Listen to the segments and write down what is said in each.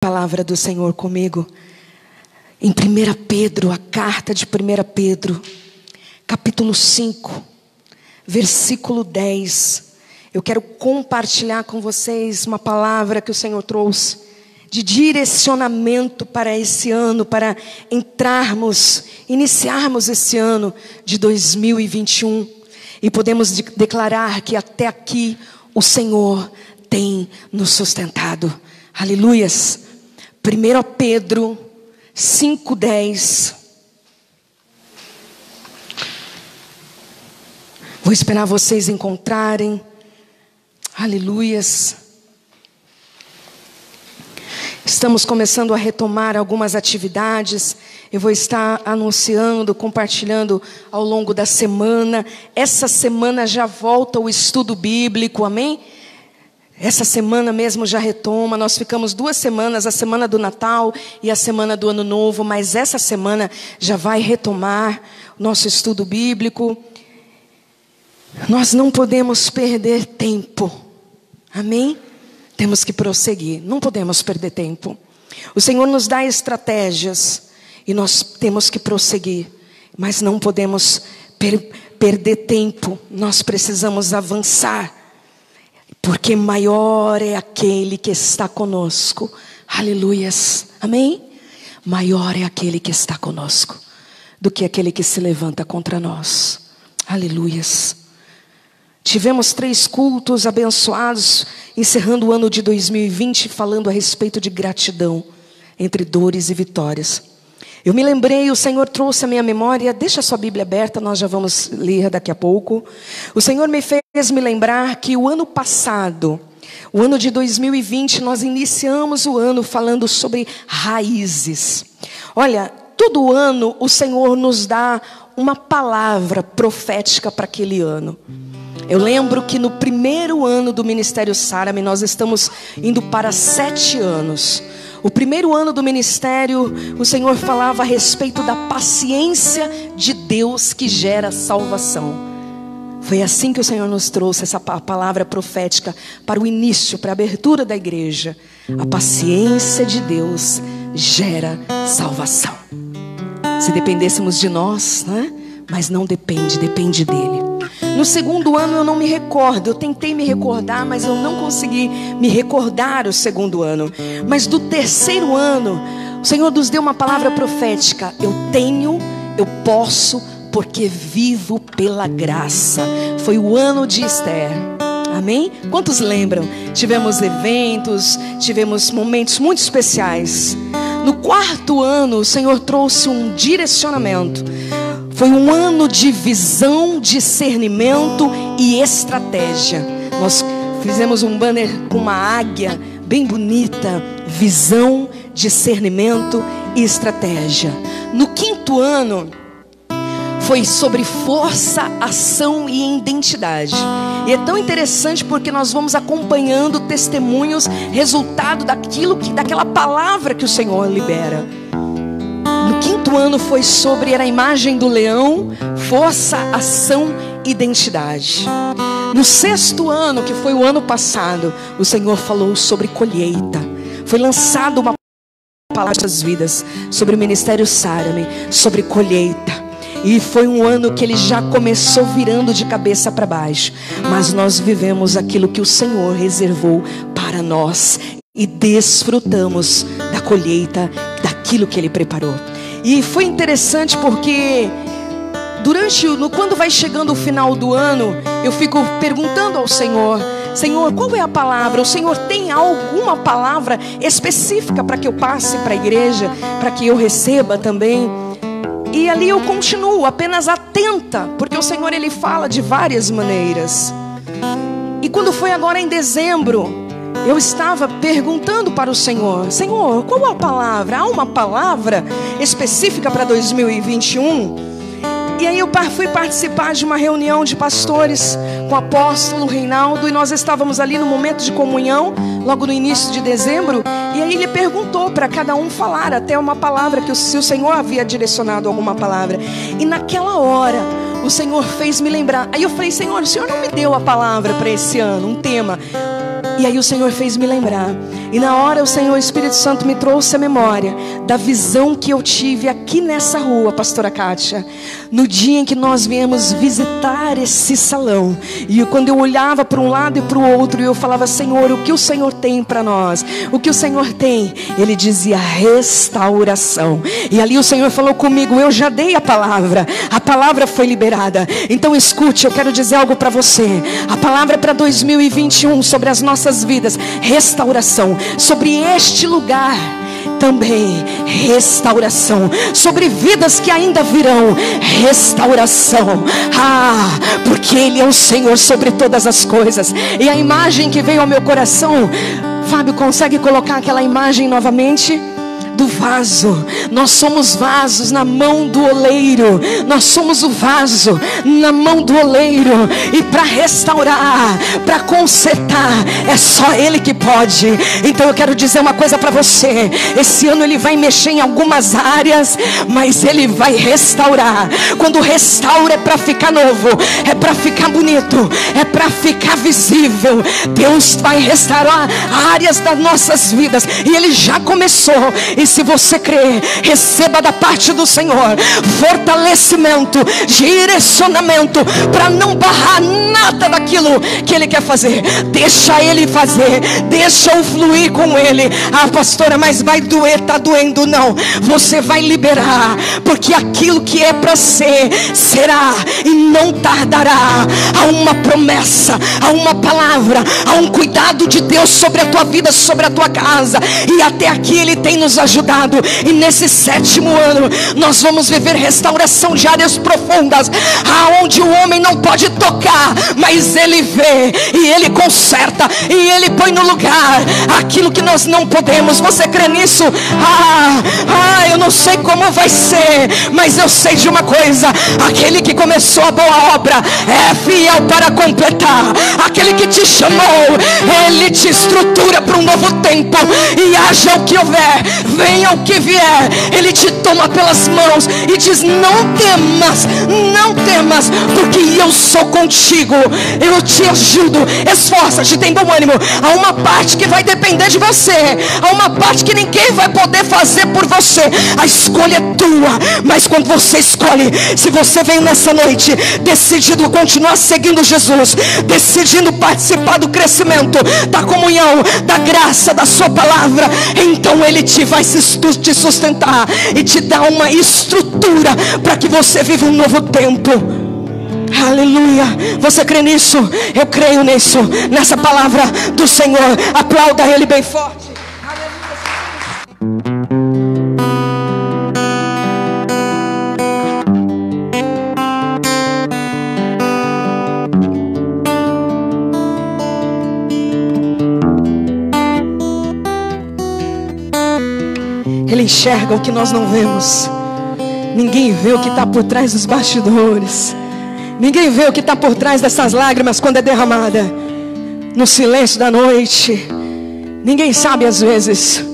Palavra do Senhor comigo em 1 Pedro, a carta de 1 Pedro, capítulo 5, versículo 10. Eu quero compartilhar com vocês uma palavra que o Senhor trouxe de direcionamento para esse ano, para iniciarmos esse ano de 2021 e podemos declarar que até aqui o Senhor tem nos sustentado. Aleluias. 1 Pedro 5:10. Vou esperar vocês encontrarem. Aleluias. Estamos começando a retomar algumas atividades. Eu vou estar anunciando, compartilhando ao longo da semana. Essa semana já volta o estudo bíblico, amém? Essa semana mesmo já retoma. Nós ficamos 2 semanas, a semana do Natal e a semana do Ano Novo, mas essa semana já vai retomar o nosso estudo bíblico. Nós não podemos perder tempo, amém? Temos que prosseguir, não podemos perder tempo. O Senhor nos dá estratégias e nós temos que prosseguir, mas não podemos perder tempo. Nós precisamos avançar, porque maior é aquele que está conosco. Aleluias, amém? Maior é aquele que está conosco do que aquele que se levanta contra nós. Aleluias. Tivemos 3 cultos abençoados, encerrando o ano de 2020, falando a respeito de gratidão, entre dores e vitórias. Eu me lembrei, o Senhor trouxe a minha memória, deixa a sua Bíblia aberta, nós já vamos ler daqui a pouco. O Senhor me fez me lembrar que o ano passado, o ano de 2020, nós iniciamos o ano falando sobre raízes. Olha, todo ano o Senhor nos dá uma palavra profética para aquele ano. Eu lembro que no primeiro ano do Ministério Sarame, nós estamos indo para 7 anos. O primeiro ano do ministério, o Senhor falava a respeito da paciência de Deus que gera salvação. Foi assim que o Senhor nos trouxe essa palavra profética para o início, para a abertura da igreja. A paciência de Deus gera salvação. Se dependêssemos de nós, né? Mas não depende dele. No segundo ano eu não me recordo, eu tentei me recordar, mas eu não consegui me recordar o segundo ano. Mas do terceiro ano, o Senhor nos deu uma palavra profética. Eu posso, porque vivo pela graça. Foi o ano de Esther, amém? Quantos lembram? Tivemos eventos, tivemos momentos muito especiais. No quarto ano, o Senhor trouxe um direcionamento. Foi um ano de visão, discernimento e estratégia. Nós fizemos um banner com uma águia bem bonita. Visão, discernimento e estratégia. No quinto ano, foi sobre força, ação e identidade. E é tão interessante porque nós vamos acompanhando testemunhos, resultado daquela palavra que o Senhor libera. No quinto ano foi era a imagem do leão, força, ação, identidade. No sexto ano, que foi o ano passado, o Senhor falou sobre colheita. Foi lançada uma palavra das vidas sobre o Ministério Sarame, sobre colheita. E foi um ano que ele já começou virando de cabeça para baixo. Mas nós vivemos aquilo que o Senhor reservou para nós e desfrutamos da colheita, daquilo que ele preparou. E foi interessante porque quando vai chegando o final do ano, eu fico perguntando ao Senhor: Senhor, qual é a palavra? O Senhor tem alguma palavra específica para que eu passe para a igreja, para que eu receba também? E ali eu continuo apenas atenta, porque o Senhor ele fala de várias maneiras. E quando foi agora em dezembro, eu estava perguntando para o Senhor: Senhor, qual a palavra? Há uma palavra específica para 2021? E aí eu fui participar de uma reunião de pastores com o apóstolo Reinaldo. E nós estávamos ali no momento de comunhão, logo no início de dezembro. E aí ele perguntou para cada um falar até uma palavra, se o Senhor havia direcionado alguma palavra. E naquela hora, o Senhor fez me lembrar. Aí eu falei: Senhor, o Senhor não me deu a palavra para esse ano, um tema. E aí o Senhor fez me lembrar. E na hora o Senhor, o Espírito Santo, me trouxe a memória da visão que eu tive aqui nessa rua, pastora Kátia, no dia em que nós viemos visitar esse salão. E quando eu olhava para um lado e para o outro, eu falava: Senhor, o que o Senhor tem para nós? O que o Senhor tem? Ele dizia: restauração. E ali o Senhor falou comigo: eu já dei a palavra foi liberada. Então escute, eu quero dizer algo para você. A palavra para 2021 sobre as nossas vidas: restauração. Sobre este lugar também restauração. Sobre vidas que ainda virão, restauração. Porque Ele é o Senhor sobre todas as coisas. E a imagem que veio ao meu coração, Fábio, consegue colocar aquela imagem novamente? Do vaso. Nós somos vasos na mão do oleiro. Nós somos o vaso na mão do oleiro. E para restaurar, para consertar, é só Ele que pode. Então eu quero dizer uma coisa para você: esse ano Ele vai mexer em algumas áreas, mas Ele vai restaurar. Quando restaura, é para ficar novo, é para ficar bonito, é para ficar visível. Deus vai restaurar áreas das nossas vidas, e Ele já começou. E se você crer, receba da parte do Senhor fortalecimento, direcionamento, para não barrar nada daquilo que Ele quer fazer. Deixa Ele fazer, deixa-o fluir com Ele. Pastora, mas vai doer, está doendo. Não, você vai liberar, porque aquilo que é para ser, será, e não tardará. Há uma promessa, há uma palavra, há um cuidado de Deus sobre a tua vida, sobre a tua casa. E até aqui Ele tem nos ajudado. E nesse 7º ano nós vamos viver restauração de áreas profundas, aonde o homem não pode tocar, mas Ele vê, e Ele conserta, e Ele põe no lugar aquilo que nós não podemos. Você crê nisso? Eu não sei como vai ser, mas eu sei de uma coisa: aquele que começou a boa obra é fiel para completar. Aquele que te chamou, Ele te estrutura para um novo tempo. E haja o que houver, venha o que vier, Ele te toma pelas mãos e diz: não temas, não temas, porque eu sou contigo, eu te ajudo. Esforça-te, tem bom ânimo. Há uma parte que vai depender de você, há uma parte que ninguém vai poder fazer por você. A escolha é tua, mas quando você escolhe, se você veio nessa noite decidido continuar seguindo Jesus, decidindo participar do crescimento, da comunhão, da graça, da sua palavra, então Ele vai te sustentar e te dar uma estrutura para que você viva um novo tempo. Aleluia. Você crê nisso? Eu creio nisso, nessa palavra do Senhor. Aplauda Ele bem forte. Ele enxerga o que nós não vemos. Ninguém vê o que está por trás dos bastidores. Ninguém vê o que está por trás dessas lágrimas quando é derramada no silêncio da noite. Ninguém sabe às vezes.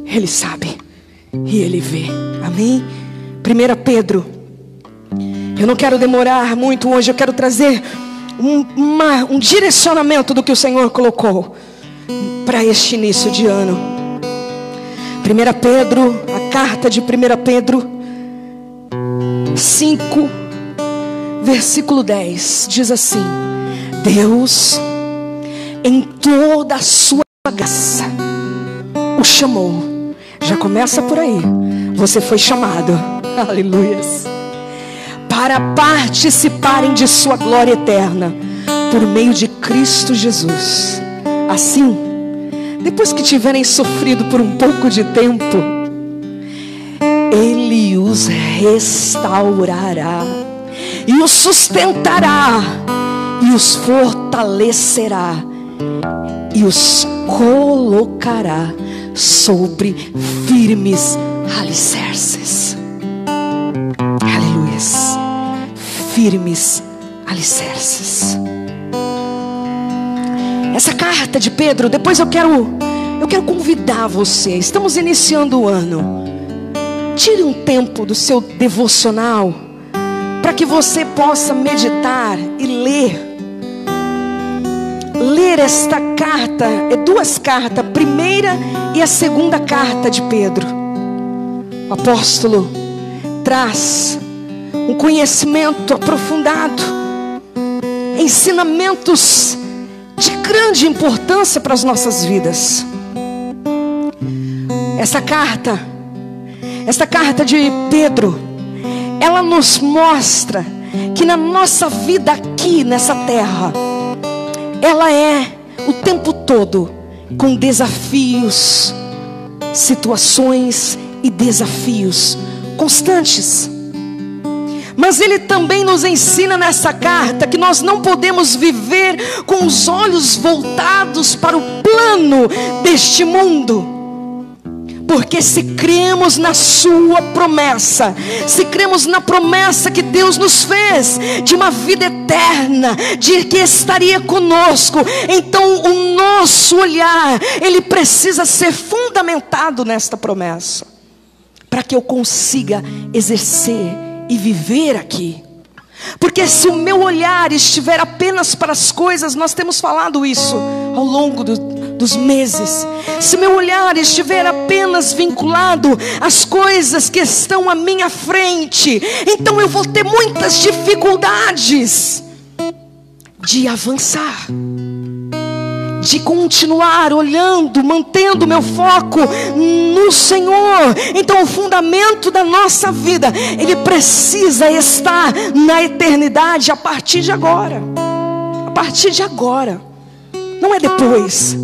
Ele sabe e Ele vê. Amém? 1 Pedro. Eu não quero demorar muito hoje. Eu quero trazer um direcionamento do que o Senhor colocou para este início de ano. 1 Pedro, a carta de 1 Pedro 5, versículo 10, diz assim: Deus, em toda a sua graça, o chamou. Já começa por aí. Você foi chamado, aleluias, para participarem de sua glória eterna, por meio de Cristo Jesus. Assim, depois que tiverem sofrido por um pouco de tempo, Ele os restaurará, e os sustentará, e os fortalecerá, e os colocará sobre firmes alicerces. Aleluias. Firmes alicerces. Essa carta de Pedro, depois eu quero convidar você. Estamos iniciando o ano. Tire um tempo do seu devocional para que você possa meditar e ler ler esta carta, duas cartas, a primeira e a segunda carta de Pedro. O apóstolo traz um conhecimento aprofundado, ensinamentos de grande importância para as nossas vidas. Esta carta de Pedro, ela nos mostra que na nossa vida aqui nessa terra, ela é o tempo todo com desafios, situações e desafios constantes. Mas ele também nos ensina nessa carta que nós não podemos viver com os olhos voltados para o plano deste mundo. Porque se cremos na sua promessa, se cremos na promessa que Deus nos fez, de uma vida eterna, de que estaria conosco, então o nosso olhar, ele precisa ser fundamentado nesta promessa, para que eu consiga exercer e viver aqui. Porque se o meu olhar estiver apenas para as coisas, nós temos falado isso ao longo dos meses, se meu olhar estiver apenas vinculado às coisas que estão à minha frente, então eu vou ter muitas dificuldades de avançar, de continuar olhando, mantendo meu foco no Senhor. Então o fundamento da nossa vida, ele precisa estar na eternidade a partir de agora. A partir de agora. Não é depois,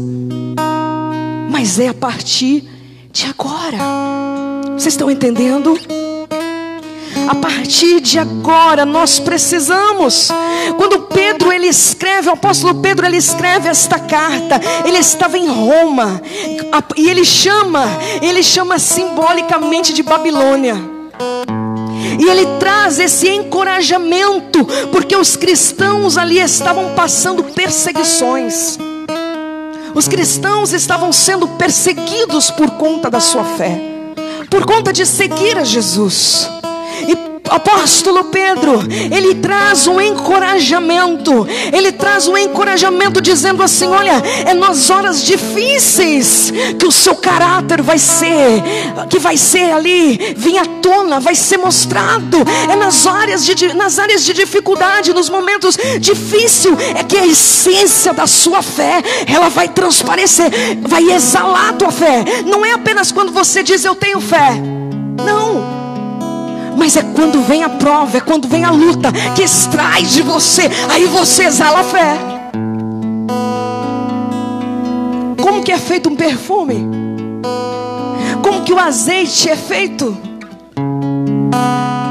mas é a partir de agora. Vocês estão entendendo? A partir de agora nós precisamos. Quando Pedro ele escreve, o apóstolo Pedro ele escreve esta carta, ele estava em Roma, e ele chama simbolicamente de Babilônia. E ele traz esse encorajamento, porque os cristãos ali estavam passando perseguições. Os cristãos estavam sendo perseguidos por conta da sua fé, por conta de seguir a Jesus. E o apóstolo Pedro, ele traz um encorajamento. Ele traz um encorajamento dizendo assim: olha, é nas horas difíceis que o seu caráter vai ser ali, vir à tona, vai ser mostrado. É nas áreas de dificuldade, nos momentos difíceis, é que a essência da sua fé, ela vai transparecer, vai exalar a tua fé. Não é apenas quando você diz eu tenho fé, não. Mas é quando vem a prova, é quando vem a luta, que extrai de você, aí você exala a fé. Como que é feito um perfume? Como que o azeite é feito?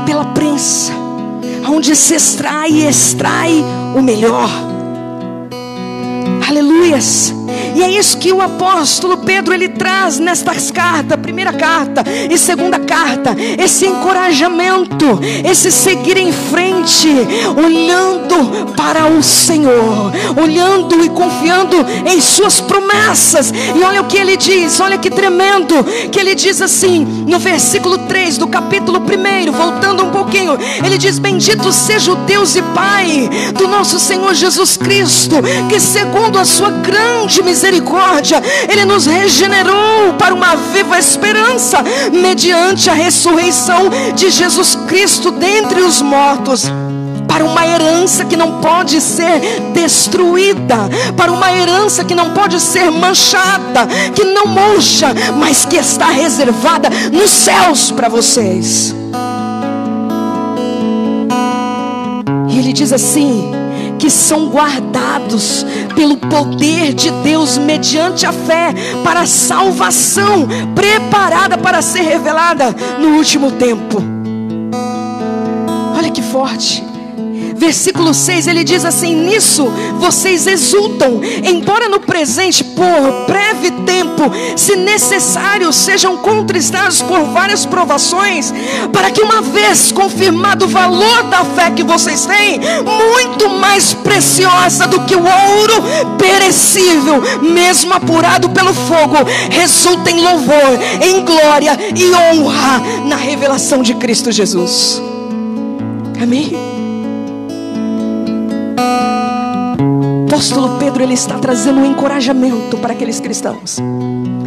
Pela prensa, onde se extrai o melhor. Aleluias. E é isso que o apóstolo Pedro ele traz nestas cartas, primeira carta e segunda carta, esse encorajamento, esse seguir em frente, olhando para o Senhor, olhando e confiando em suas promessas. E olha o que ele diz, olha que tremendo, que ele diz assim, no versículo 3 do capítulo 1, voltando um pouquinho, ele diz: bendito seja o Deus e Pai do nosso Senhor Jesus Cristo, que segundo a sua grande misericórdia, Ele nos regenerou para uma viva esperança, mediante a ressurreição de Jesus Cristo dentre os mortos, para uma herança que não pode ser destruída, para uma herança que não pode ser manchada, que não murcha, mas que está reservada nos céus para vocês. E ele diz assim, que são guardados pelo poder de Deus mediante a fé para a salvação preparada para ser revelada no último tempo. Olha que forte. Versículo 6, ele diz assim: nisso vocês exultam, embora no presente, por breve tempo, se necessário, sejam contristados por várias provações, para que uma vez confirmado o valor da fé que vocês têm, muito mais preciosa do que o ouro perecível, mesmo apurado pelo fogo, resulta em louvor, em glória e honra na revelação de Cristo Jesus. Amém? apóstolo Pedro, ele está trazendo um encorajamento para aqueles cristãos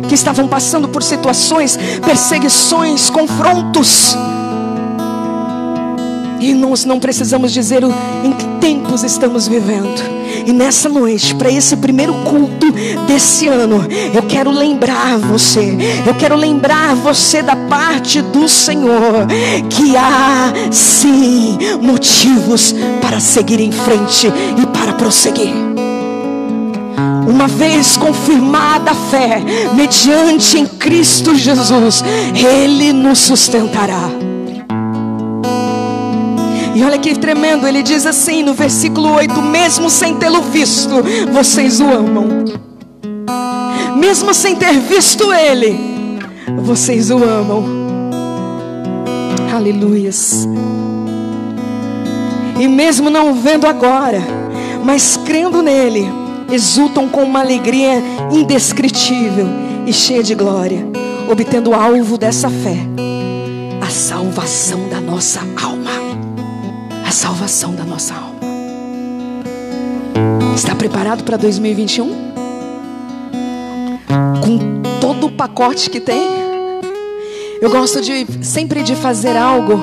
que estavam passando por situações, perseguições, confrontos. E nós não precisamos dizer em que tempos estamos vivendo. E nessa noite, para esse primeiro culto desse ano, eu quero lembrar você da parte do Senhor, que há sim motivos para seguir em frente e para prosseguir. Uma vez confirmada a fé, mediante em Cristo Jesus, Ele nos sustentará. E olha que tremendo, ele diz assim no versículo 8: mesmo sem tê-lo visto, vocês o amam. Mesmo sem ter visto Ele, vocês o amam. Aleluias. E mesmo não o vendo agora, mas crendo nele, exultam com uma alegria indescritível e cheia de glória, obtendo o alvo dessa fé, a salvação da nossa alma. A salvação da nossa alma. Está preparado para 2021? Com todo o pacote que tem? Eu gosto sempre de fazer algo.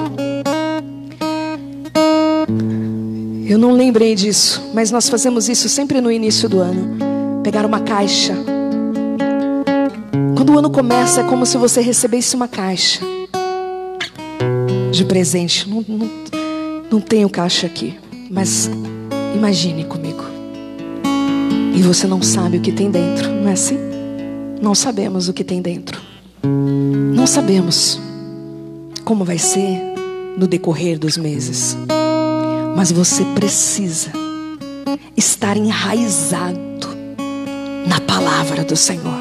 Eu não lembrei disso, mas nós fazemos isso sempre no início do ano. Pegar uma caixa. Quando o ano começa, é como se você recebesse uma caixa de presente. Não tenho caixa aqui, mas imagine comigo. E você não sabe o que tem dentro, não é assim? Não sabemos o que tem dentro. Não sabemos como vai ser no decorrer dos meses. Mas você precisa estar enraizado na palavra do Senhor.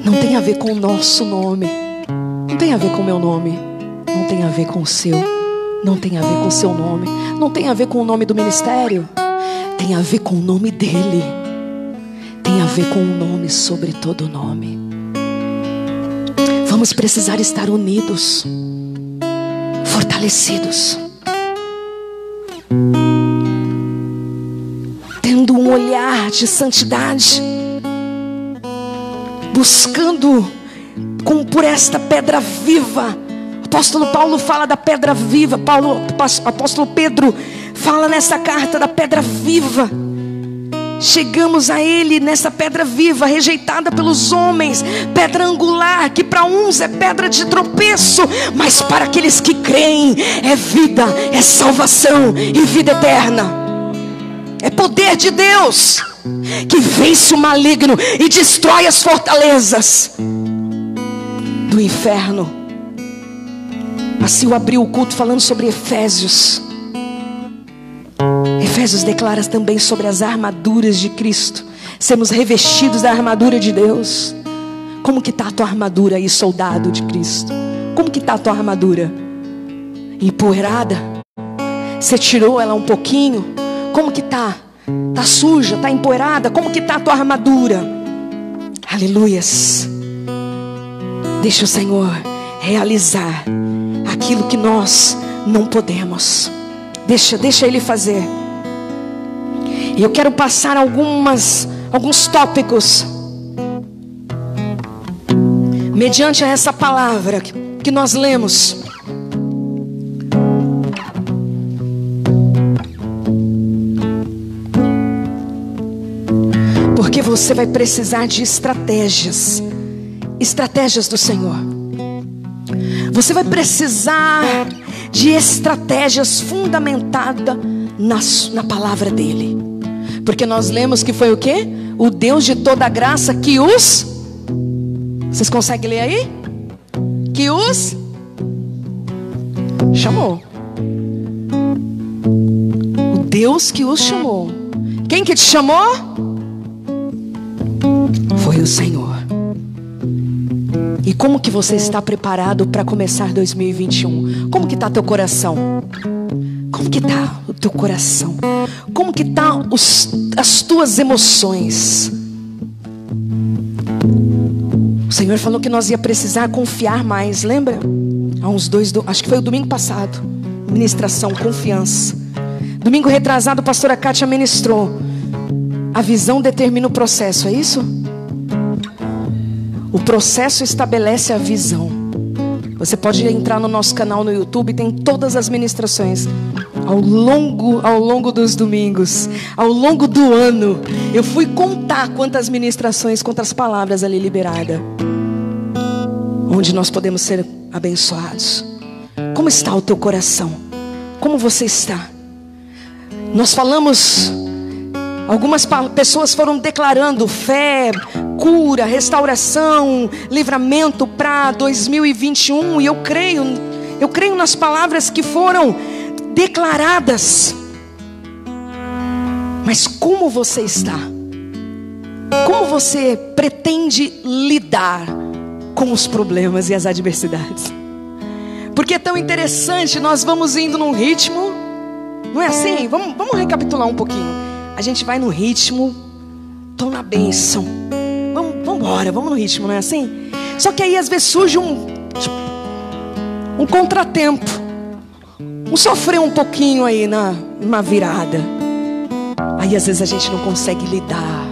Não tem a ver com o nosso nome. Não tem a ver com o meu nome. Não tem a ver com o seu. Não tem a ver com o seu nome. Não tem a ver com o nome do ministério. Tem a ver com o nome dele. Tem a ver com o nome sobre todo nome. Vamos precisar estar unidos, fortalecidos, tendo um olhar de santidade, buscando por esta pedra viva. Apóstolo Paulo fala da pedra viva. Apóstolo Pedro fala nessa carta da pedra viva. Chegamos a Ele nessa pedra viva, rejeitada pelos homens, pedra angular, que para uns é pedra de tropeço, mas para aqueles que creem é vida, é salvação e vida eterna. É poder de Deus que vence o maligno e destrói as fortalezas do inferno. Assim eu abri o culto falando sobre Efésios. Efésios declara também sobre as armaduras de Cristo. Sermos revestidos da armadura de Deus. Como que está a tua armadura aí, soldado de Cristo? Como que está a tua armadura? Empoeirada? Você tirou ela um pouquinho? Como que está? Está suja? Está empoeirada? Como que está a tua armadura? Aleluias. Deixa o Senhor realizar aquilo que nós não podemos. Deixa Ele fazer. E eu quero passar alguns tópicos mediante essa palavra que nós lemos. Porque você vai precisar de estratégias do Senhor. Você vai precisar de estratégias fundamentadas na palavra dele. Porque nós lemos que foi o quê? O Deus de toda graça que os... Vocês conseguem ler aí? Que os... chamou. O Deus que os chamou. Quem que te chamou? Foi o Senhor. E como que você está preparado para começar 2021? Como que está teu coração? Como que está o teu coração? Como que está as tuas emoções? O Senhor falou que nós ia precisar confiar mais, lembra? Acho que foi o domingo passado. Ministração, confiança. Domingo retrasado, a pastora Kátia ministrou. A visão determina o processo, é isso? O processo estabelece a visão. Você pode entrar no nosso canal no YouTube, tem todas as ministrações. Ao longo dos domingos, ao longo do ano, eu fui contar quantas ministrações, quantas palavras ali liberadas. Onde nós podemos ser abençoados. Como está o teu coração? Como você está? Nós falamos, algumas pessoas foram declarando fé, cura, restauração, livramento para 2021. E eu creio nas palavras que foram declaradas. Mas como você está? Como você pretende lidar com os problemas e as adversidades? Porque é tão interessante, nós vamos indo num ritmo, não é assim? Vamos recapitular um pouquinho. A gente vai no ritmo, tô na bênção. Vamos embora, vamos no ritmo, não é assim? Só que aí às vezes surge um contratempo, sofrer um pouquinho aí numa virada. Aí às vezes a gente não consegue lidar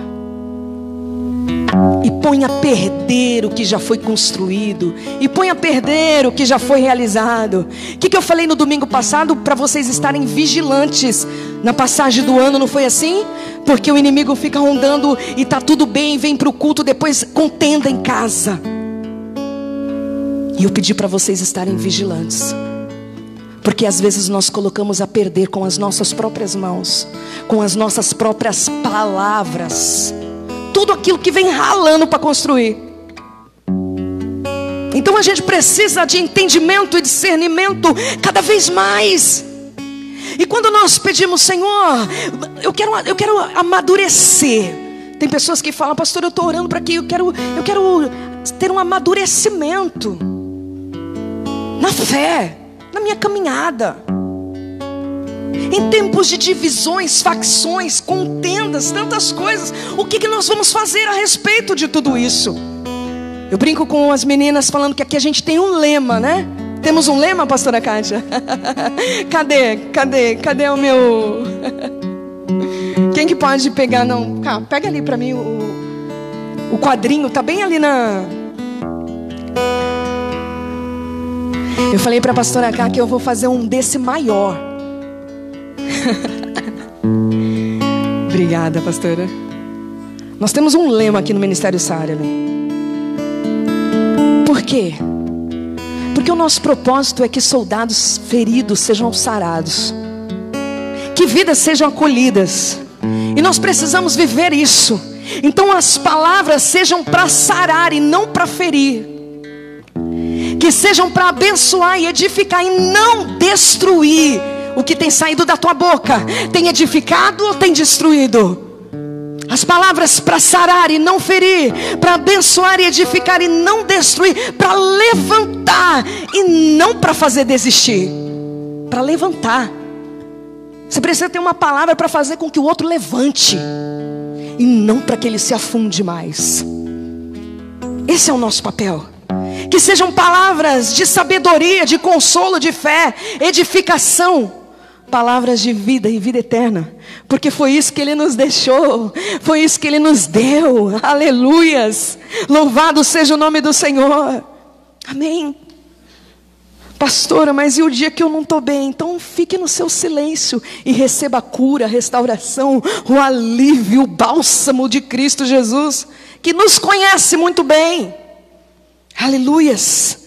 e põe a perder o que já foi construído, e põe a perder o que já foi realizado. O que eu falei no domingo passado? Para vocês estarem vigilantes na passagem do ano, não foi assim? Porque o inimigo fica rondando e tá tudo bem, vem para o culto, depois contenda em casa. E eu pedi para vocês estarem vigilantes, porque às vezes nós colocamos a perder com as nossas próprias mãos, com as nossas próprias palavras, tudo aquilo que vem ralando para construir. Então a gente precisa de entendimento e discernimento cada vez mais. E quando nós pedimos, Senhor, eu quero amadurecer. Tem pessoas que falam, pastor, eu estou orando para que eu quero ter um amadurecimento na fé, na minha caminhada. Em tempos de divisões, facções, contendas, tantas coisas, o que nós vamos fazer a respeito de tudo isso? Eu brinco com as meninas falando que aqui a gente tem um lema, né? Temos um lema, pastora Kátia? Cadê o meu... Quem que pode pegar? Não, pega ali pra mim o quadrinho, tá bem ali na... Eu falei pra pastora Ká que eu vou fazer um desse maior. Obrigada, pastora. Nós temos um lema aqui no Ministério Sara. Por quê? Porque o nosso propósito é que soldados feridos sejam sarados, que vidas sejam acolhidas. E nós precisamos viver isso. Então as palavras sejam para sarar e não para ferir, que sejam para abençoar e edificar e não destruir. O que tem saído da tua boca tem edificado ou tem destruído? As palavras para sarar e não ferir, para abençoar e edificar e não destruir, para levantar e não para fazer desistir, para levantar. Você precisa ter uma palavra para fazer com que o outro levante e não para que ele se afunde mais. Esse é o nosso papel. Que sejam palavras de sabedoria, de consolo, de fé, edificação, palavras de vida e vida eterna, porque foi isso que Ele nos deixou, foi isso que Ele nos deu. Aleluias, louvado seja o nome do Senhor. Amém. Pastora, mas e o dia que eu não estou bem? Então fique no seu silêncio e receba a cura, a restauração, o alívio, o bálsamo de Cristo Jesus, que nos conhece muito bem. Aleluias.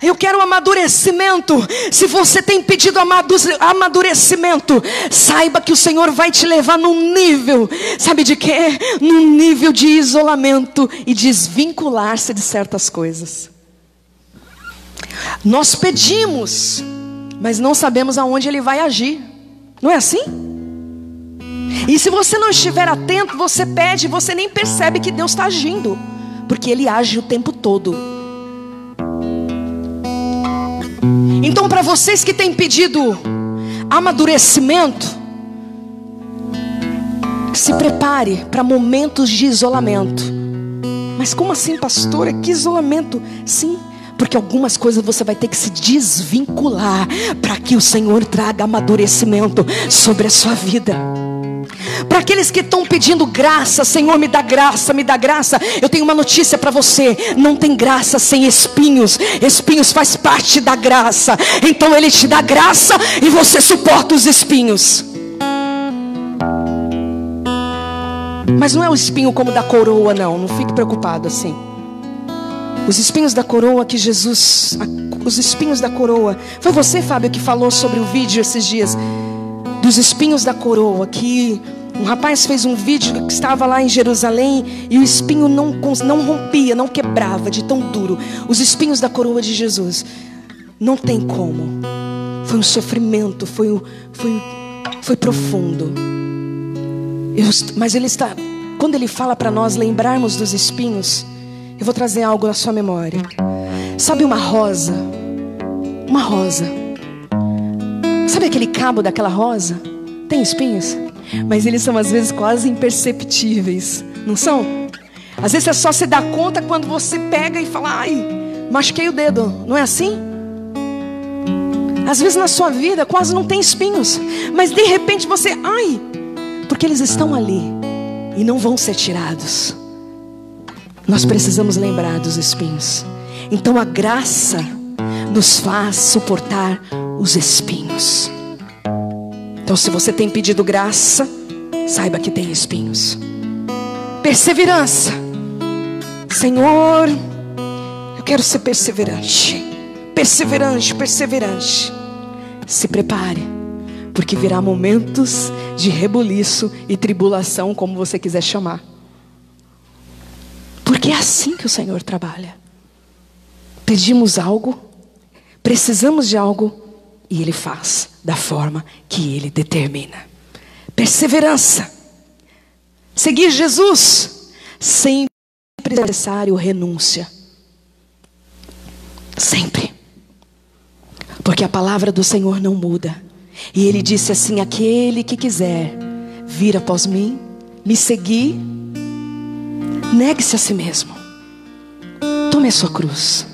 Eu quero amadurecimento. Se você tem pedido amadurecimento, saiba que o Senhor vai te levar num nível, sabe de quê? Num nível de isolamento e desvincular-se de certas coisas. Nós pedimos, mas não sabemos aonde Ele vai agir. Não é assim? E se você não estiver atento, você pede e você nem percebe que Deus está agindo, porque Ele age o tempo todo. Então, para vocês que têm pedido amadurecimento, se prepare para momentos de isolamento. Mas como assim, pastora? Que isolamento? Sim, Porque algumas coisas você vai ter que se desvincular para que o Senhor traga amadurecimento sobre a sua vida. Para aqueles que estão pedindo graça, Senhor, me dá graça, me dá graça. Eu tenho uma notícia para você: não tem graça sem espinhos. Espinhos faz parte da graça. Então Ele te dá graça e você suporta os espinhos. Mas não é o espinho como da coroa, não fique preocupado assim. Os espinhos da coroa que Jesus... Os espinhos da coroa. Foi você, Fábio, que falou sobre o vídeo esses dias dos espinhos da coroa, que um rapaz fez um vídeo que estava lá em Jerusalém e o espinho não rompia, não quebrava de tão duro. Os espinhos da coroa de Jesus. Não tem como. Foi um sofrimento, foi profundo. Mas Ele está... Quando Ele fala para nós lembrarmos dos espinhos, eu vou trazer algo na sua memória. Sabe uma rosa? Uma rosa. Sabe aquele cabo daquela rosa? Tem espinhos, mas eles são às vezes quase imperceptíveis, não são? Às vezes você só se dá conta quando você pega e fala: ai, machuquei o dedo. Não é assim? Às vezes na sua vida quase não tem espinhos, mas de repente você, ai, porque eles estão ali e não vão ser tirados. Nós precisamos lembrar dos espinhos. Então a graça nos faz suportar os espinhos. Então se você tem pedido graça, saiba que tem espinhos. Perseverança. Senhor, eu quero ser perseverante. Perseverante, perseverante. Se prepare, porque virá momentos de rebuliço e tribulação, como você quiser chamar. Porque é assim que o Senhor trabalha. Pedimos algo, precisamos de algo, e Ele faz da forma que Ele determina. Perseverança. Seguir Jesus. Sempre é necessário renúncia. Sempre. Porque a palavra do Senhor não muda. E Ele disse assim: aquele que quiser vir após mim, me seguir, negue-se a si mesmo. Tome a sua cruz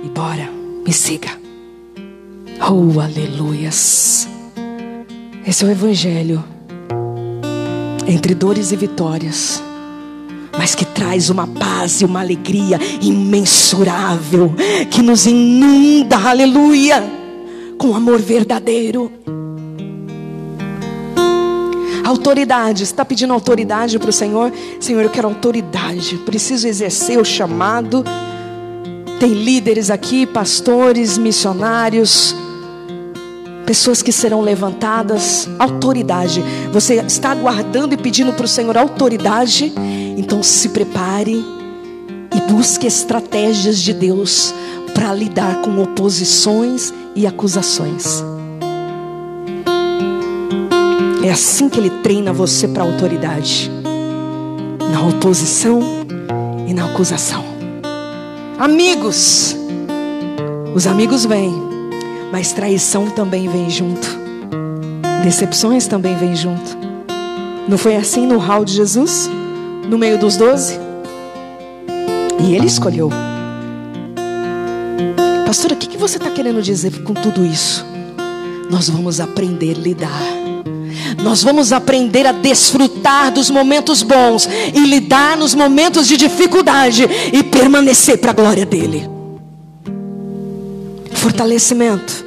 e bora, me siga. Oh, aleluias. Esse é o Evangelho, entre dores e vitórias, mas que traz uma paz e uma alegria imensurável, que nos inunda, aleluia, com amor verdadeiro. Autoridade. Você está pedindo autoridade para o Senhor? Senhor, eu quero autoridade, preciso exercer o chamado. Tem líderes aqui, pastores, missionários, pessoas que serão levantadas. Autoridade. Você está aguardando e pedindo para o Senhor autoridade? Então se prepare e busque estratégias de Deus para lidar com oposições e acusações. É assim que Ele treina você para a autoridade, na oposição e na acusação. Amigos. Os amigos vêm, mas traição também vem junto. Decepções também vêm junto. Não foi assim no hall de Jesus? No meio dos 12? E Ele escolheu. Pastora, o que você está querendo dizer com tudo isso? Nós vamos aprender a lidar. Nós vamos aprender a desfrutar dos momentos bons e lidar nos momentos de dificuldade e permanecer para a glória dEle. Fortalecimento.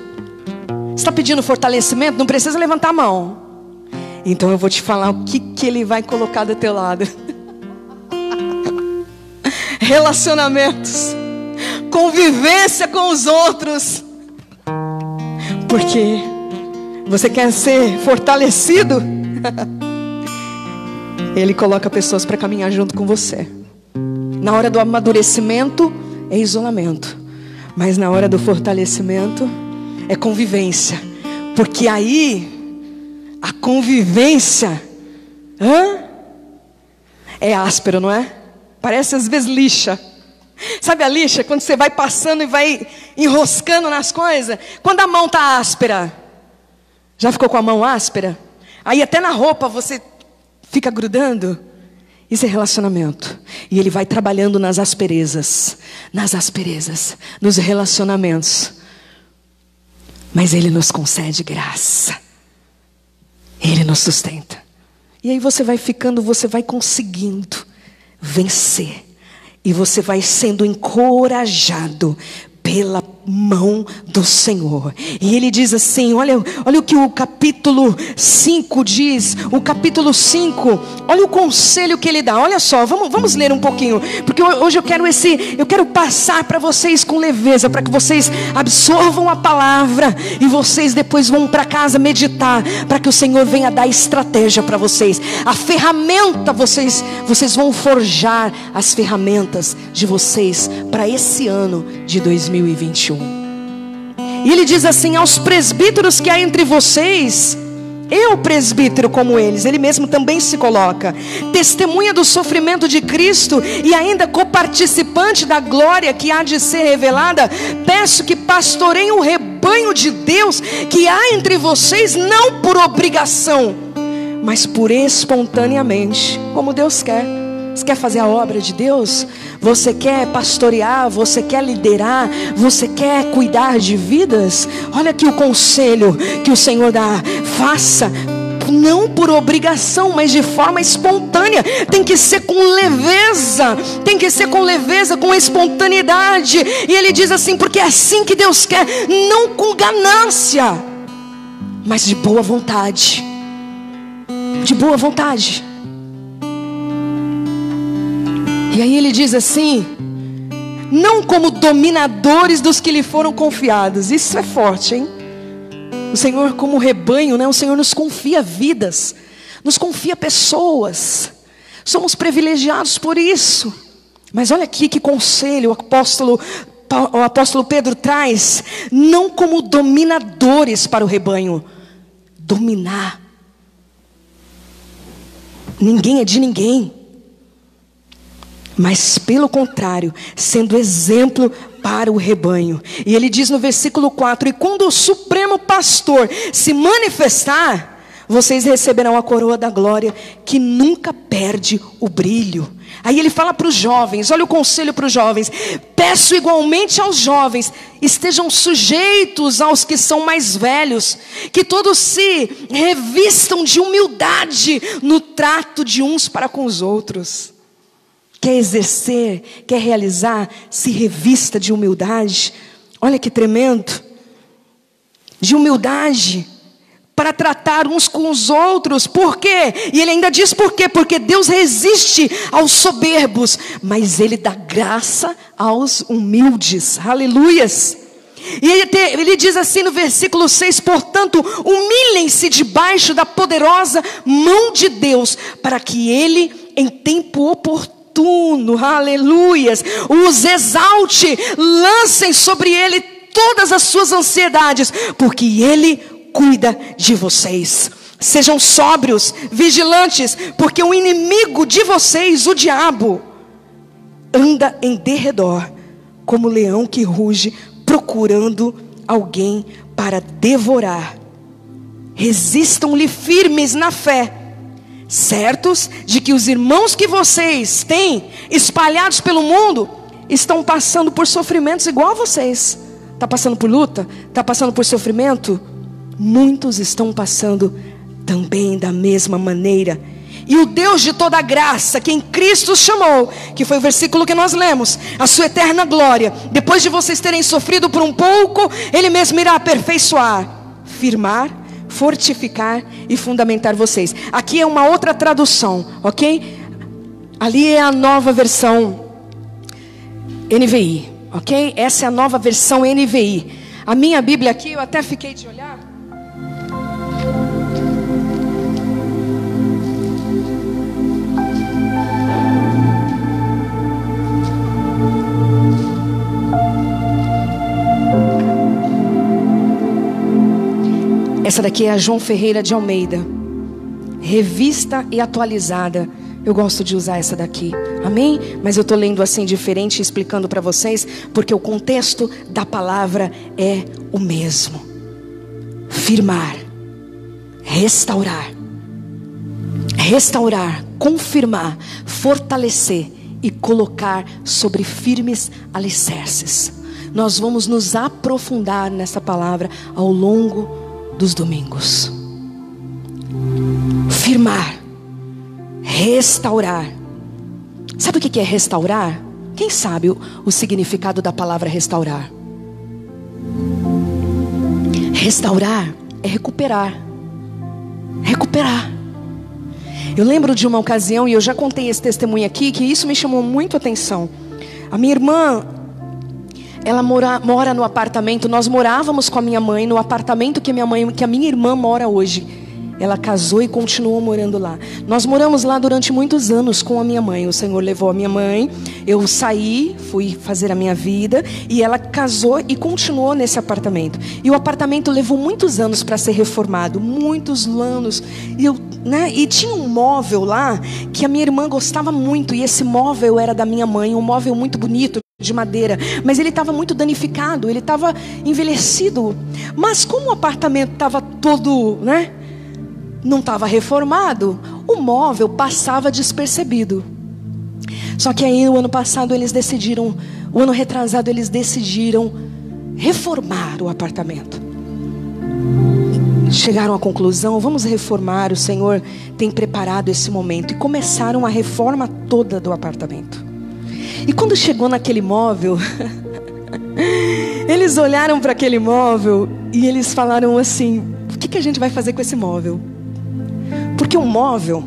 Você está pedindo fortalecimento? Não precisa levantar a mão. Então eu vou te falar o que Ele vai colocar do teu lado. Relacionamentos, convivência com os outros. Porque você quer ser fortalecido? Ele coloca pessoas para caminhar junto com você. Na hora do amadurecimento é isolamento, mas na hora do fortalecimento é convivência. Porque aí a convivência é áspero, não é? Parece às vezes lixa. Sabe a lixa? Quando você vai passando e vai enroscando nas coisas. Quando a mão está áspera. Já ficou com a mão áspera? Aí até na roupa você fica grudando. Isso é relacionamento. E Ele vai trabalhando nas asperezas, nos relacionamentos. Mas Ele nos concede graça. Ele nos sustenta. E aí você vai conseguindo vencer. E você vai sendo encorajado pela mão do Senhor. E Ele diz assim, olha o que o capítulo 5 diz. O capítulo 5, olha o conselho que Ele dá. Olha só, vamos ler um pouquinho, porque hoje eu quero passar para vocês com leveza, para que vocês absorvam a palavra e vocês depois vão para casa meditar, para que o Senhor venha dar estratégia para vocês. A ferramenta, vocês vão forjar as ferramentas de vocês para esse ano de 2021. E Ele diz assim: aos presbíteros que há entre vocês, eu presbítero como eles, Ele mesmo também se coloca, testemunha do sofrimento de Cristo e ainda coparticipante da glória que há de ser revelada, peço que pastoreiem o rebanho de Deus que há entre vocês, não por obrigação, mas por espontaneamente, como Deus quer. Você quer fazer a obra de Deus? Você quer pastorear? Você quer liderar? Você quer cuidar de vidas? Olha aqui o conselho que o Senhor dá. Faça, não por obrigação, mas de forma espontânea. Tem que ser com leveza. Tem que ser com leveza, com espontaneidade. E Ele diz assim, porque é assim que Deus quer. Não com ganância, mas de boa vontade. De boa vontade. E aí Ele diz assim: não como dominadores dos que lhe foram confiados. Isso é forte, hein? O Senhor, como rebanho, né? O Senhor nos confia vidas, nos confia pessoas. Somos privilegiados por isso. Mas olha aqui que conselho o apóstolo Pedro traz: não como dominadores para o rebanho. Dominar. Ninguém é de ninguém. Mas pelo contrário, sendo exemplo para o rebanho. E Ele diz no versículo 4: e quando o supremo pastor se manifestar, vocês receberão a coroa da glória que nunca perde o brilho. Aí Ele fala para os jovens, olha o conselho para os jovens: peço igualmente aos jovens, estejam sujeitos aos que são mais velhos, que todos se revistam de humildade no trato de uns para com os outros. Quer exercer, quer realizar, se revista de humildade. Olha que tremendo. De humildade, para tratar uns com os outros. Por quê? E Ele ainda diz por quê? Porque Deus resiste aos soberbos, mas Ele dá graça aos humildes. Aleluias. E ele diz assim no versículo 6: portanto, humilhem-se debaixo da poderosa mão de Deus, para que Ele, em tempo oportuno, aleluias, os exalte, lancem sobre Ele todas as suas ansiedades, porque Ele cuida de vocês. Sejam sóbrios, vigilantes, porque o inimigo de vocês, o diabo, anda em derredor, como leão que ruge, procurando alguém para devorar. Resistam-lhe firmes na fé, certos de que os irmãos que vocês têm espalhados pelo mundo estão passando por sofrimentos igual a vocês. Está passando por luta? Está passando por sofrimento? Muitos estão passando também da mesma maneira. E o Deus de toda graça, que em Cristo chamou, que foi o versículo que nós lemos, a sua eterna glória, depois de vocês terem sofrido por um pouco, Ele mesmo irá aperfeiçoar, firmar, fortificar e fundamentar vocês. Aqui é uma outra tradução, ok? Ali é a nova versão NVI, ok? Essa é a nova versão NVI. A minha Bíblia aqui, eu até fiquei de olhar. Essa daqui é a João Ferreira de Almeida, revista e atualizada. Eu gosto de usar essa daqui, amém? Mas eu estou lendo assim diferente, explicando para vocês, porque o contexto da palavra é o mesmo. Firmar, restaurar, confirmar, fortalecer e colocar sobre firmes alicerces. Nós vamos nos aprofundar nessa palavra ao longo dos domingos. Firmar, restaurar. Sabe o que é restaurar? Quem sabe o significado da palavra restaurar? Restaurar é recuperar. Recuperar. Eu lembro de uma ocasião, e eu já contei esse testemunho aqui, que isso me chamou muito a atenção. A minha irmã, ela mora no apartamento. Nós morávamos com a minha mãe no apartamento que a minha irmã mora hoje. Ela casou e continuou morando lá. Nós moramos lá durante muitos anos com a minha mãe. O Senhor levou a minha mãe. Eu saí, fui fazer a minha vida. E ela casou e continuou nesse apartamento. E o apartamento levou muitos anos para ser reformado. Muitos anos. E tinha um móvel lá que a minha irmã gostava muito. E esse móvel era da minha mãe. Um móvel muito bonito, de madeira. Mas ele estava muito danificado. Ele estava envelhecido. Mas como o apartamento estava todo, não estava reformado, o móvel passava despercebido. Só que aí o ano retrasado eles decidiram reformar o apartamento. Chegaram à conclusão: vamos reformar, o Senhor tem preparado esse momento. E começaram a reforma toda do apartamento. E quando chegou naquele móvel, eles olharam para aquele móvel e eles falaram assim: o que a gente vai fazer com esse móvel? Porque o móvel,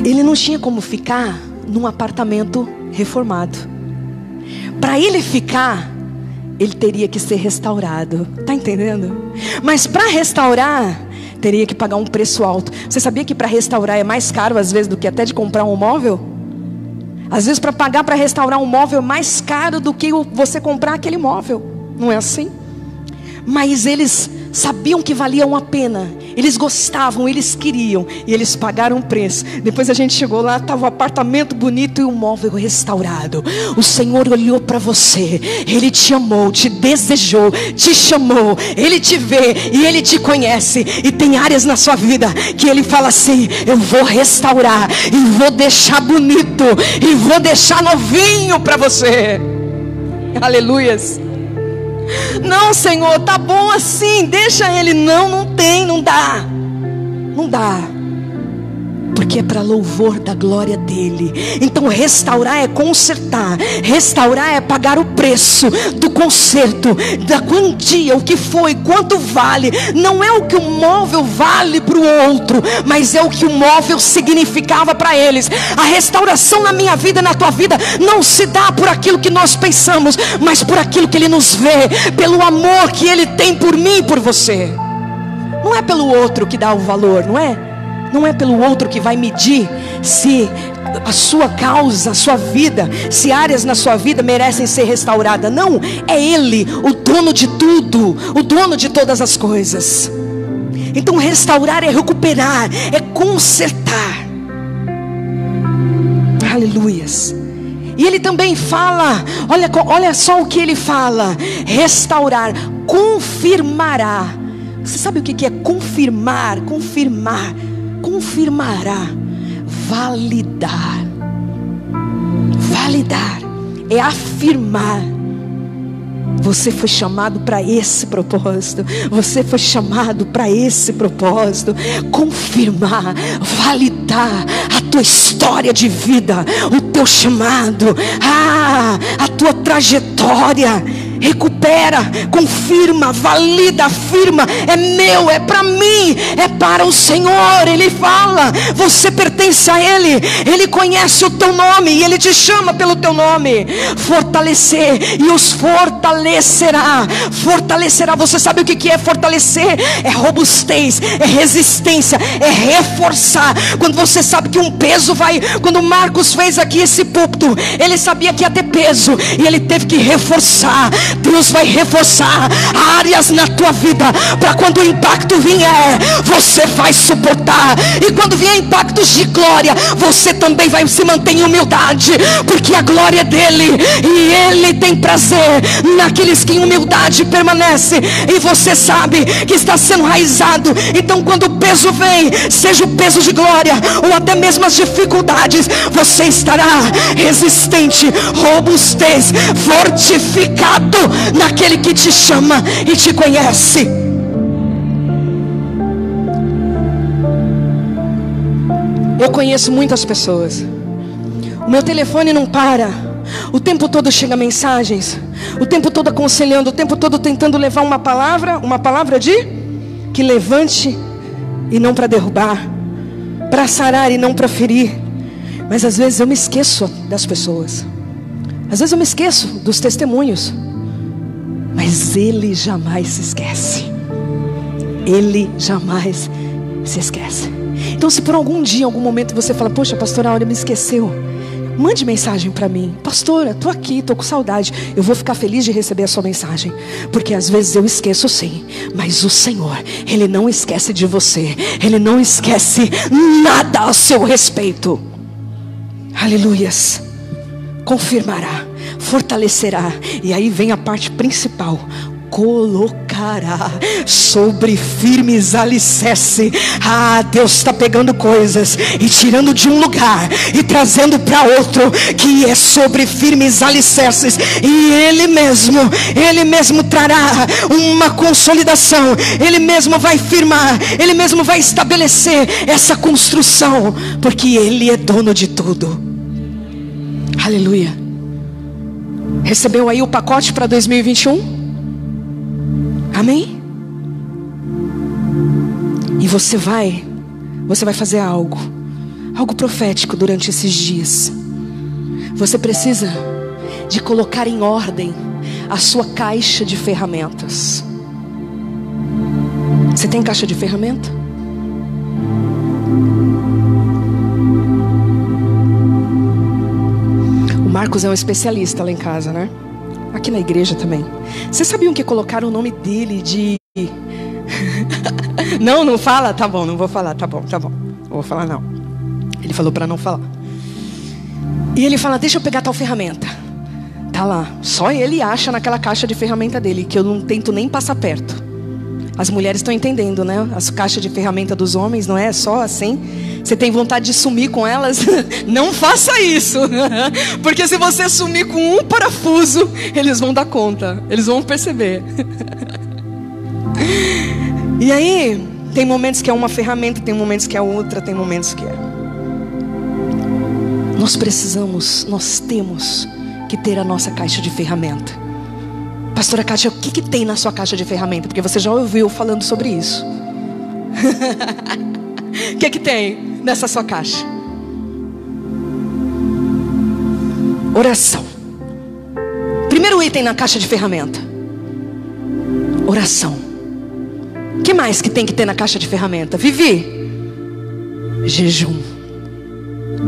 ele não tinha como ficar num apartamento reformado. Para ele ficar, ele teria que ser restaurado. Tá entendendo? Mas para restaurar, teria que pagar um preço alto. Você sabia que para restaurar é mais caro às vezes do que até de comprar um móvel? Às vezes para restaurar um móvel é mais caro do que você comprar aquele móvel. Não é assim? Mas eles sabiam que valiam a pena. Eles gostavam, eles queriam. E eles pagaram um preço. Depois a gente chegou lá, estava o apartamento bonito e o móvel restaurado. O Senhor olhou para você. Ele te amou, te desejou, te chamou. Ele te vê e Ele te conhece. E tem áreas na sua vida que Ele fala assim: eu vou restaurar, e vou deixar bonito, e vou deixar novinho para você. Aleluias. Não, Senhor, tá bom assim, deixa Ele. Não tem, não dá. Não dá. Porque é para louvor da glória dEle. Então restaurar é consertar. Restaurar é pagar o preço do conserto, da quantia, o que foi, quanto vale. Não é o que o móvel vale para o outro, mas é o que o móvel significava para eles. A restauração na minha vida, na tua vida, não se dá por aquilo que nós pensamos, mas por aquilo que Ele nos vê, pelo amor que Ele tem por mim e por você. Não é pelo outro que dá o valor, não é? Não é pelo outro que vai medir se a sua causa, a sua vida, se áreas na sua vida merecem ser restauradas. Não, é Ele, o dono de tudo, o dono de todas as coisas. Então restaurar é recuperar, é consertar. Aleluias. E Ele também fala, olha só o que Ele fala: restaurar, confirmará. Você sabe o que é confirmar? Confirmará, validar. Validar é afirmar. Você foi chamado para esse propósito. Você foi chamado para esse propósito. Confirmar, validar a tua história de vida, o teu chamado, a tua trajetória. Recupera, confirma, valida, afirma: é meu, é para mim, é para o Senhor. Ele fala: você pertence a Ele. Ele conhece o teu nome e Ele te chama pelo teu nome. Fortalecer, e os fortalecerá. Fortalecerá. Você sabe o que é fortalecer? É robustez, é resistência, é reforçar. Quando você sabe que um peso vai... Quando Marcos fez aqui esse púlpito, ele sabia que ia ter peso, e ele teve que reforçar. Deus vai reforçar áreas na tua vida, para quando o impacto vier, você vai suportar. E quando vier impactos de glória, você também vai se manter em humildade, porque a glória é dele, e ele tem prazer naqueles que em humildade permanecem. E você sabe que está sendo enraizado. Então quando o peso vem, seja o peso de glória ou até mesmo as dificuldades, você estará resistente, robustez, fortificado naquele que te chama e te conhece. Eu conheço muitas pessoas. O meu telefone não para. O tempo todo chega mensagens, o tempo todo aconselhando, o tempo todo tentando levar uma palavra de que levante e não para derrubar, para sarar e não para ferir. Mas às vezes eu me esqueço das pessoas, às vezes eu me esqueço dos testemunhos, mas ele jamais se esquece. Ele jamais se esquece. Então se por algum dia, em algum momento você fala: poxa, pastora Áurea me esqueceu, mande mensagem para mim: pastora, estou aqui, estou com saudade. Eu vou ficar feliz de receber a sua mensagem, porque às vezes eu esqueço sim, mas o Senhor, Ele não esquece de você. Ele não esquece nada a seu respeito. Aleluias. Confirmará, fortalecerá. E aí vem a parte principal: colocará sobre firmes alicerces. Deus está pegando coisas e tirando de um lugar e trazendo para outro, que é sobre firmes alicerces. E Ele mesmo trará uma consolidação. Ele mesmo vai firmar, Ele mesmo vai estabelecer essa construção, porque Ele é dono de tudo. Aleluia. Recebeu aí o pacote para 2021? Amém? E você vai fazer algo profético durante esses dias. Você precisa de colocar em ordem a sua caixa de ferramentas. Você tem caixa de ferramenta? O Marcos é um especialista lá em casa, né? Aqui na igreja também. Vocês sabiam que colocaram o nome dele de... Não fala? Tá bom, não vou falar. Tá bom. Não vou falar não. Ele falou para não falar. E ele fala: deixa eu pegar tal ferramenta. Tá lá. Só ele acha naquela caixa de ferramenta dele, que eu não tento nem passar perto. As mulheres estão entendendo, né? As caixas de ferramenta dos homens não é só assim. Você tem vontade de sumir com elas? Não faça isso. Porque se você sumir com um parafuso, eles vão dar conta. Eles vão perceber. E aí, tem momentos que é uma ferramenta, tem momentos que é outra, tem momentos que é. Nós temos que ter a nossa caixa de ferramenta. Pastora Kátia, o que tem na sua caixa de ferramenta? Porque você já ouviu falando sobre isso. O que tem nessa sua caixa? Oração. Primeiro item na caixa de ferramenta: oração. O que mais que tem que ter na caixa de ferramenta? Vivi. Jejum.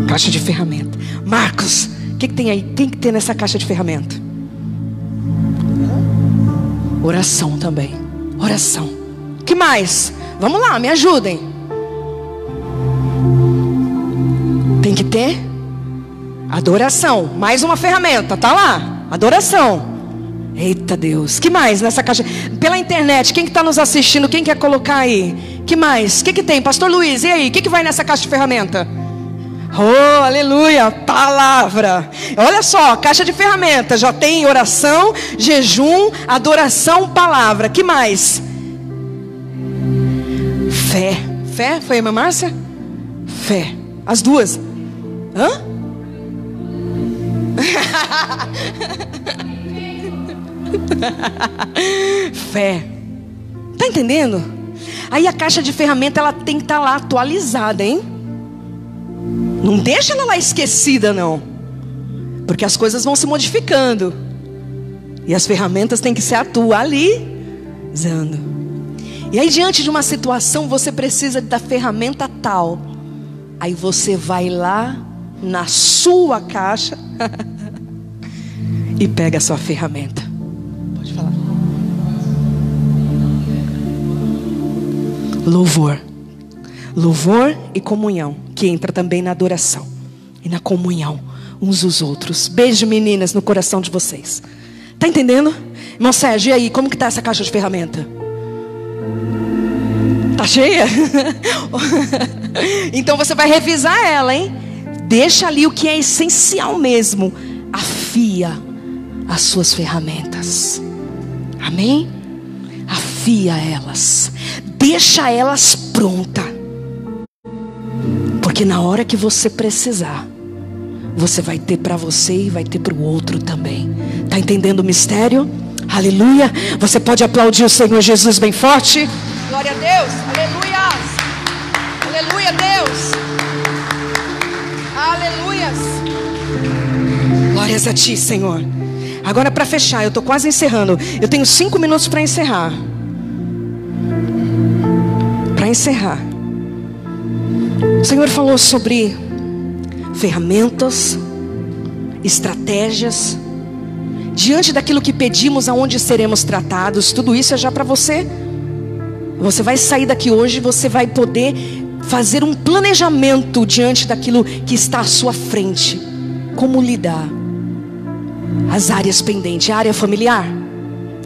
Caixa de ferramenta. Marcos, o que tem aí? Tem que ter nessa caixa de ferramenta? Oração também. Oração. O que mais? Vamos lá, me ajudem. Tem que ter adoração. Mais uma ferramenta, tá lá. Adoração. Eita Deus. Que mais nessa caixa? Pela internet, quem que está nos assistindo? Quem quer colocar aí? Que mais? O que tem? Pastor Luiz, e aí? O que vai nessa caixa de ferramenta? Oh, aleluia, palavra. Olha só, caixa de ferramentas. Já tem oração, jejum, adoração, palavra. Que mais? Fé. Fé? Foi a irmã Márcia? Fé. As duas. Hã? Fé. Tá entendendo? Aí a caixa de ferramenta, ela tem que estar lá atualizada, hein? Não deixa ela lá esquecida, não. Porque as coisas vão se modificando. E as ferramentas têm que se atualizando. E aí, diante de uma situação, você precisa da ferramenta tal. Aí você vai lá na sua caixa e pega a sua ferramenta. Pode falar. Louvor. Louvor e comunhão, que entra também na adoração e na comunhão uns dos outros. Beijo, meninas, no coração de vocês. Tá entendendo? Irmão Sérgio, e aí, como que tá essa caixa de ferramenta? Tá cheia? Então você vai revisar ela, hein? Deixa ali o que é essencial mesmo. Afia as suas ferramentas. Amém? Afia elas. Deixa elas prontas. Porque na hora que você precisar, você vai ter para você e vai ter para o outro também. Tá entendendo o mistério? Aleluia. Você pode aplaudir o Senhor Jesus bem forte. Glória a Deus. Aleluia. Aleluia, Deus. Aleluias. Glórias a ti, Senhor. Agora, para fechar, eu estou quase encerrando. Eu tenho 5 minutos para encerrar. Para encerrar, o Senhor falou sobre ferramentas, estratégias, diante daquilo que pedimos, aonde seremos tratados. Tudo isso é já para você. Você vai sair daqui hoje, você vai poder fazer um planejamento diante daquilo que está à sua frente. Como lidar? As áreas pendentes. A área familiar?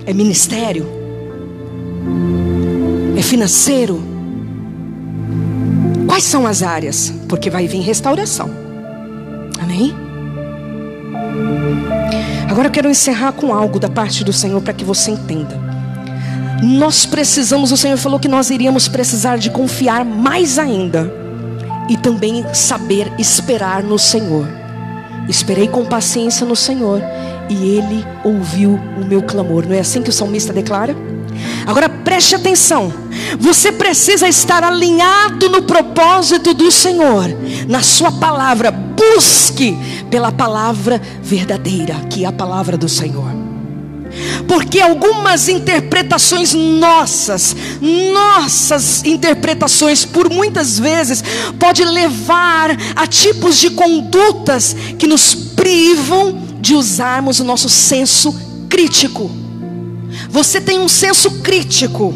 É ministério? É financeiro? Quais são as áreas? Porque vai vir restauração. Amém? Agora eu quero encerrar com algo da parte do Senhor para que você entenda. Nós precisamos, o Senhor falou que nós iríamos precisar de confiar mais ainda. E também saber esperar no Senhor. Esperei com paciência no Senhor e Ele ouviu o meu clamor. Não é assim que o salmista declara? Agora preste atenção. Você precisa estar alinhado no propósito do Senhor. Na sua palavra. Busque pela palavra verdadeira, que é a palavra do Senhor. Porque algumas interpretações nossas interpretações, por muitas vezes, pode levar a tipos de condutas que nos privam de usarmos o nosso senso crítico. Você tem um senso crítico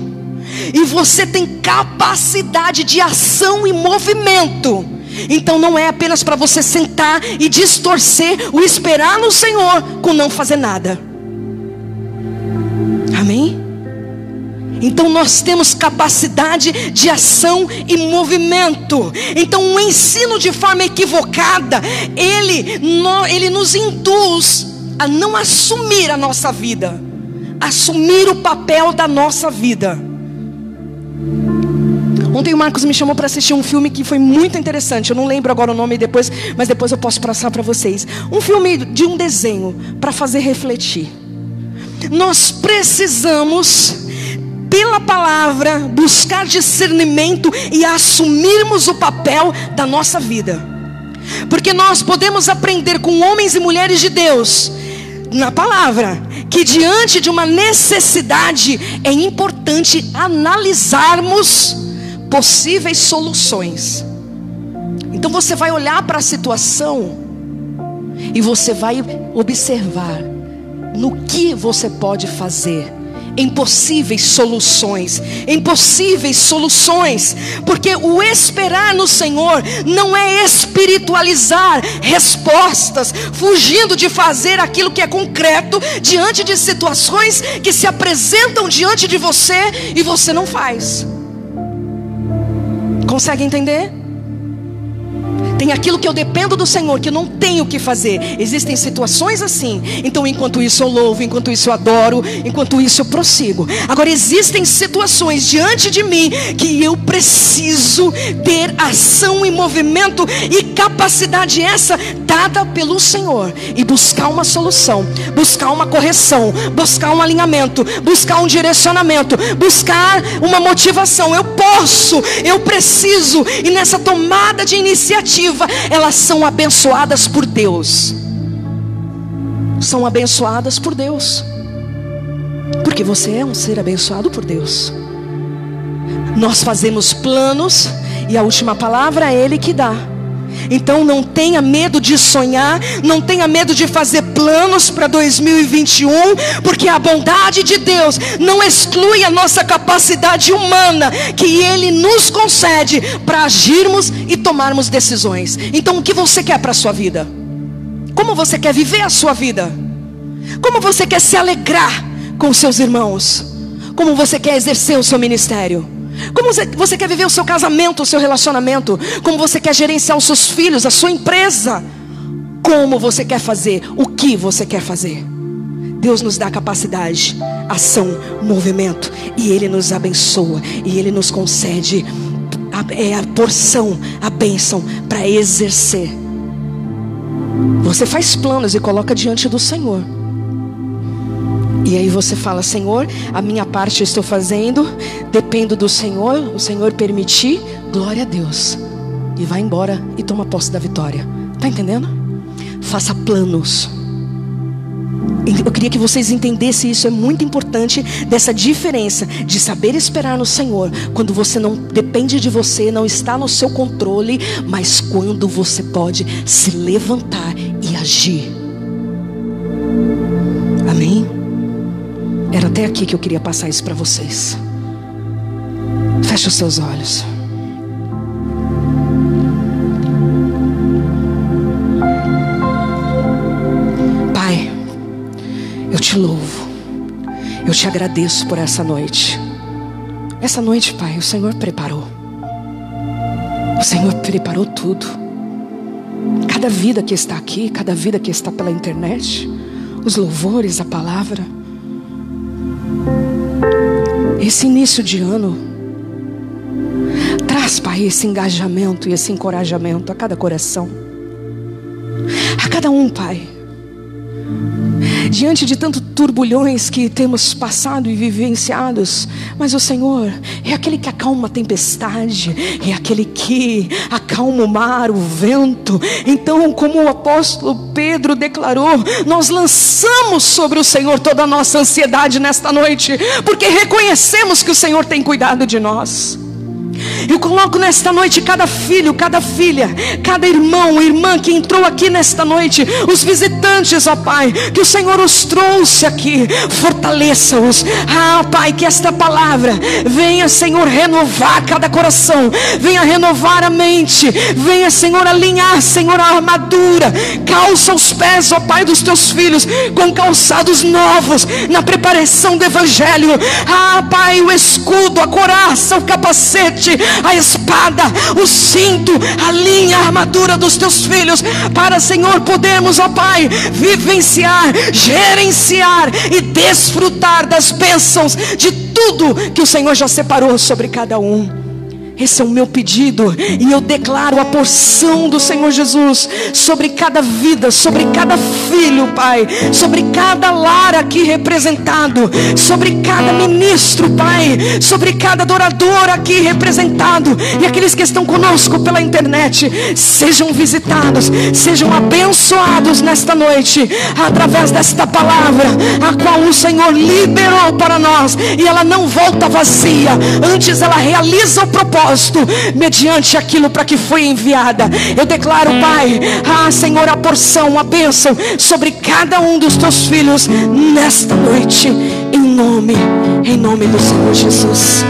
e você tem capacidade de ação e movimento. Então não é apenas para você sentar e distorcer o esperar no Senhor com não fazer nada. Amém? Então nós temos capacidade de ação e movimento. Então o ensino de forma equivocada, ele nos induz a não assumir a nossa vida, assumir o papel da nossa vida. Ontem o Marcos me chamou para assistir um filme que foi muito interessante. Eu não lembro agora o nome mas depois eu posso passar para vocês. Um filme de um desenho para fazer refletir. Nós precisamos, pela palavra, buscar discernimento e assumirmos o papel da nossa vida. Porque nós podemos aprender com homens e mulheres de Deus, na palavra, que diante de uma necessidade é importante analisarmos possíveis soluções. Então você vai olhar para a situação e você vai observar no que você pode fazer em possíveis soluções, porque o esperar no Senhor não é espiritualizar respostas, fugindo de fazer aquilo que é concreto diante de situações que se apresentam diante de você e você não faz. Consegue entender? Tem aquilo que eu dependo do Senhor, que eu não tenho o que fazer. Existem situações assim. Então enquanto isso eu louvo, enquanto isso eu adoro, enquanto isso eu prossigo. Agora existem situações diante de mim que eu preciso ter ação e movimento e capacidade essa dada pelo Senhor. E buscar uma solução, buscar uma correção, buscar um alinhamento, buscar um direcionamento, buscar uma motivação. Eu preciso. E nessa tomada de iniciativa, elas são abençoadas por Deus. São abençoadas por Deus. Porque você é um ser abençoado por Deus. Nós fazemos planos e a última palavra é Ele que dá. Então não tenha medo de sonhar, não tenha medo de fazer planos para 2021, porque a bondade de Deus não exclui a nossa capacidade humana, que Ele nos concede para agirmos e tomarmos decisões. Então o que você quer para a sua vida? Como você quer viver a sua vida? Como você quer se alegrar com os seus irmãos? Como você quer exercer o seu ministério? Como você quer viver o seu casamento, o seu relacionamento? Como você quer gerenciar os seus filhos, a sua empresa? Como você quer fazer? O que você quer fazer? Deus nos dá capacidade, ação, movimento, e Ele nos abençoa, e Ele nos concede a porção, a bênção para exercer. Você faz planos e coloca diante do Senhor. E aí você fala: Senhor, a minha parte eu estou fazendo, dependo do Senhor, o Senhor permitir, glória a Deus. E vai embora e toma posse da vitória. Está entendendo? Faça planos. Eu queria que vocês entendessem isso, é muito importante, dessa diferença de saber esperar no Senhor, quando você não depende de você, não está no seu controle, mas quando você pode se levantar e agir. Amém? Era até aqui que eu queria passar isso para vocês. Feche os seus olhos. Pai, eu te louvo, eu te agradeço por essa noite. Essa noite, Pai, o Senhor preparou. O Senhor preparou tudo. Cada vida que está aqui, cada vida que está pela internet, os louvores, a palavra. Esse início de ano traz, Pai, esse engajamento e esse encorajamento a cada coração, a cada um, Pai. Diante de tantos turbulhões que temos passado e vivenciados, mas o Senhor é aquele que acalma a tempestade, é aquele que acalma o mar, o vento. Então, como o apóstolo Pedro declarou, nós lançamos sobre o Senhor toda a nossa ansiedade nesta noite, porque reconhecemos que o Senhor tem cuidado de nós. Eu coloco nesta noite cada filho, cada filha, cada irmão, irmã que entrou aqui nesta noite, os visitantes, ó Pai, que o Senhor os trouxe aqui, fortaleça-os. Pai, que esta palavra venha, Senhor, renovar cada coração, venha renovar a mente, venha, Senhor, alinhar, Senhor, a armadura, calça os pés, ó Pai, dos teus filhos com calçados novos, na preparação do Evangelho. Pai, o escudo, a couraça, o capacete, a espada, o cinto, a linha, a armadura dos teus filhos, para, Senhor, podermos, ó Pai, vivenciar, gerenciar e desfrutar das bênçãos de tudo que o Senhor já separou sobre cada um. Esse é o meu pedido, e eu declaro a porção do Senhor Jesus sobre cada vida, sobre cada filho, Pai, sobre cada lar aqui representado, sobre cada ministro, Pai, sobre cada adorador aqui representado, e aqueles que estão conosco pela internet. Sejam visitados, sejam abençoados nesta noite, através desta palavra, a qual o Senhor liberou para nós, e ela não volta vazia, antes ela realiza o propósito mediante aquilo para que foi enviada. Eu declaro, Pai, Senhor, a porção, a bênção sobre cada um dos teus filhos nesta noite, em nome do Senhor Jesus.